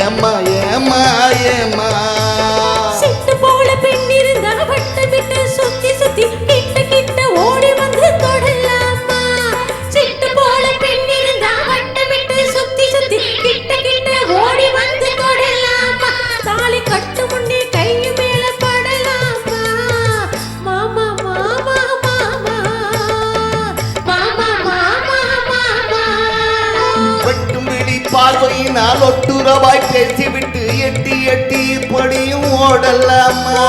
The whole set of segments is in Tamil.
ஏமா ஏமா ஏமா சிட்டு போல பெண் இருந்தா வட்டம் விட்டு சுத்தி சுத்தி கிட்ட கிட்ட ஓடி வந்து தொடலாமா சிட்டு போல பெண் இருந்தா வட்டம் விட்டு சுத்தி சுத்தி கிட்ட கிட்ட ஓடி வந்து தொடலாமா தாலி கட்டு முன்னே கையு மேல படலாமா மாமா மாமா மாமா மாமா மாமா மாமா வெட்டும் விழி பார்வையினால் ஒட்டுறவாய் பேசிவிட்டு எட்டி எட்டி இப்படியும் ஓடலாமா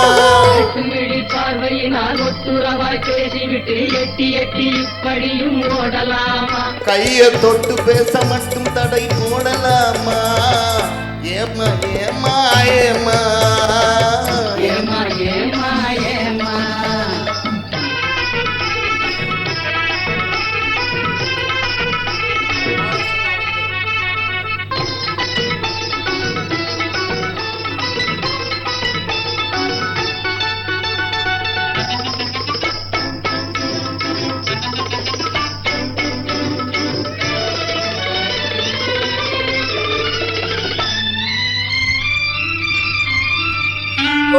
பார்வையினால் ஒட்டுறவாய் பேசிவிட்டு எட்டி எட்டி இப்படியும் ஓடலாமா கைய தொட்டு பேச மட்டும் தடை போடலாமா ஏமா ஏமா ஏமா ஏமா ஏமா ஏமா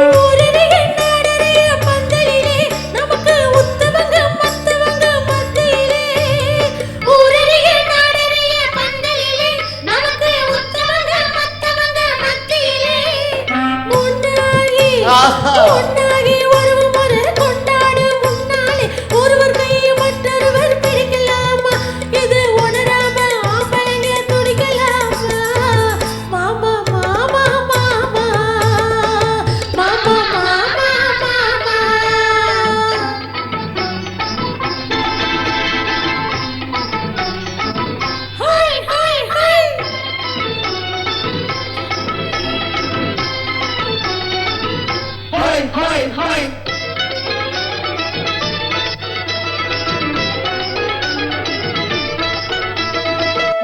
ஊரறிய நாடறிய பந்தலிலே நமக்கு உத்தவங்க மத்தவங்க மத்தியிலே ஊரறிய நாடறிய பந்தலிலே நமக்கு உத்தவங்க மத்தவங்க மத்தியிலே ஒன்னாகி ஒருவர் கொண்டாடும் முன்னாலே ஒருவர் கையை மற்றொருவர் பிடிக்கலாமா இது உணராம ஆம்பளைங்க துடிக்கலாமா மாமா மாமா மாமா மாமா மாமா மாமா hi hi hi hi hi hi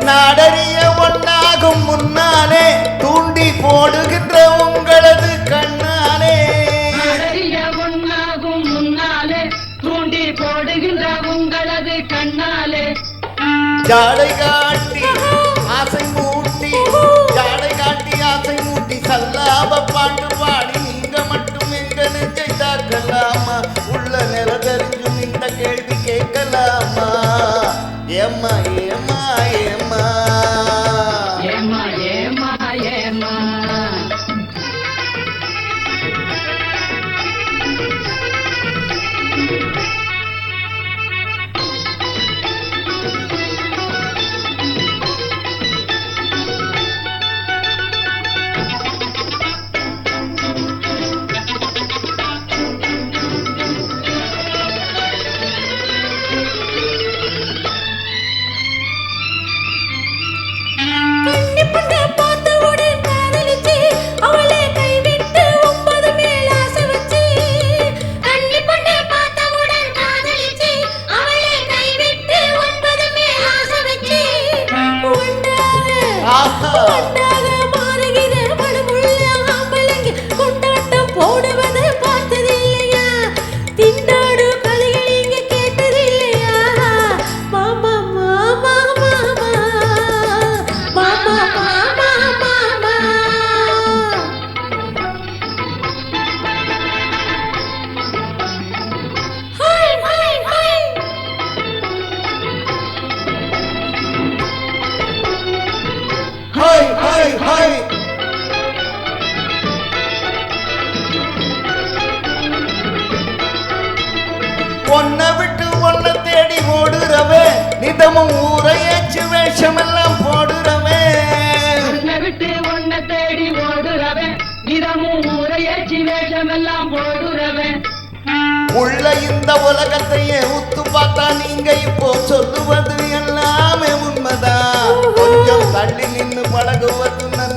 நாடறிய ஒன்னாகும் முன்னாலே தூண்டி போடுகின்ற உங்களது கண்ணாலே நாடறிய ஒன்னாகும் முன்னாலே தூண்டி போடுகின்ற உங்களது கண்ணாலே ஜாடை காட்டி ஆசை மூட்டி ஜாடை காட்டி ஆசை மூட்டி சல்லாப பாட்டு பாடி நீங்க மட்டும் எங்க நெஞ்சை தாக்கலாமா உள்ள நில தெரிஞ்சும் இந்த கேள்வி கேட்கலாமா ஏம்மா ஏம்மா ஏம்மா ஏமா ஏமா ஏமா கண்ணிப்பட்ட பார்த்தவுடன் காதலிச்சு அவளை கைவிட்டு 9 மேல் ஆசை வச்சு கண்ணிப்பட்ட பார்த்தவுடன் காதலிச்சு அவளை கைவிட்டு 9 மேல் ஆசை வச்சு ஒன்றாக மாறுகிற மனமுள்ள ஆம்பளைங்க கொண்டாட்டம் போடுவதை பார்த்ததில்லையா திண்டாடு கதைகள் இங்க கேட்டதில்லையா மாமா மாமா மாமா மாமா மாமா மாமா hi hi hi hi hi hi ஒன்ன விட்டு ஒன்ன தேடி ஓடுறவே நிதமும் ஊரையச்சு வேஷமெல்லாம் போடுறவே உன்னை விட்டு உன்னை தேடி ஓடுறவன் நிறமும் ஊரையேச்சி வேஷமெல்லாம் போடுறவன் உள்ள இந்த உலகத்தையே உத்து பார்த்தா நீங்க இப்போ சொல்லுவது எல்லாமே உண்மைதான் கொஞ்சம் தள்ளி நின்னு பழகுவது நல்ல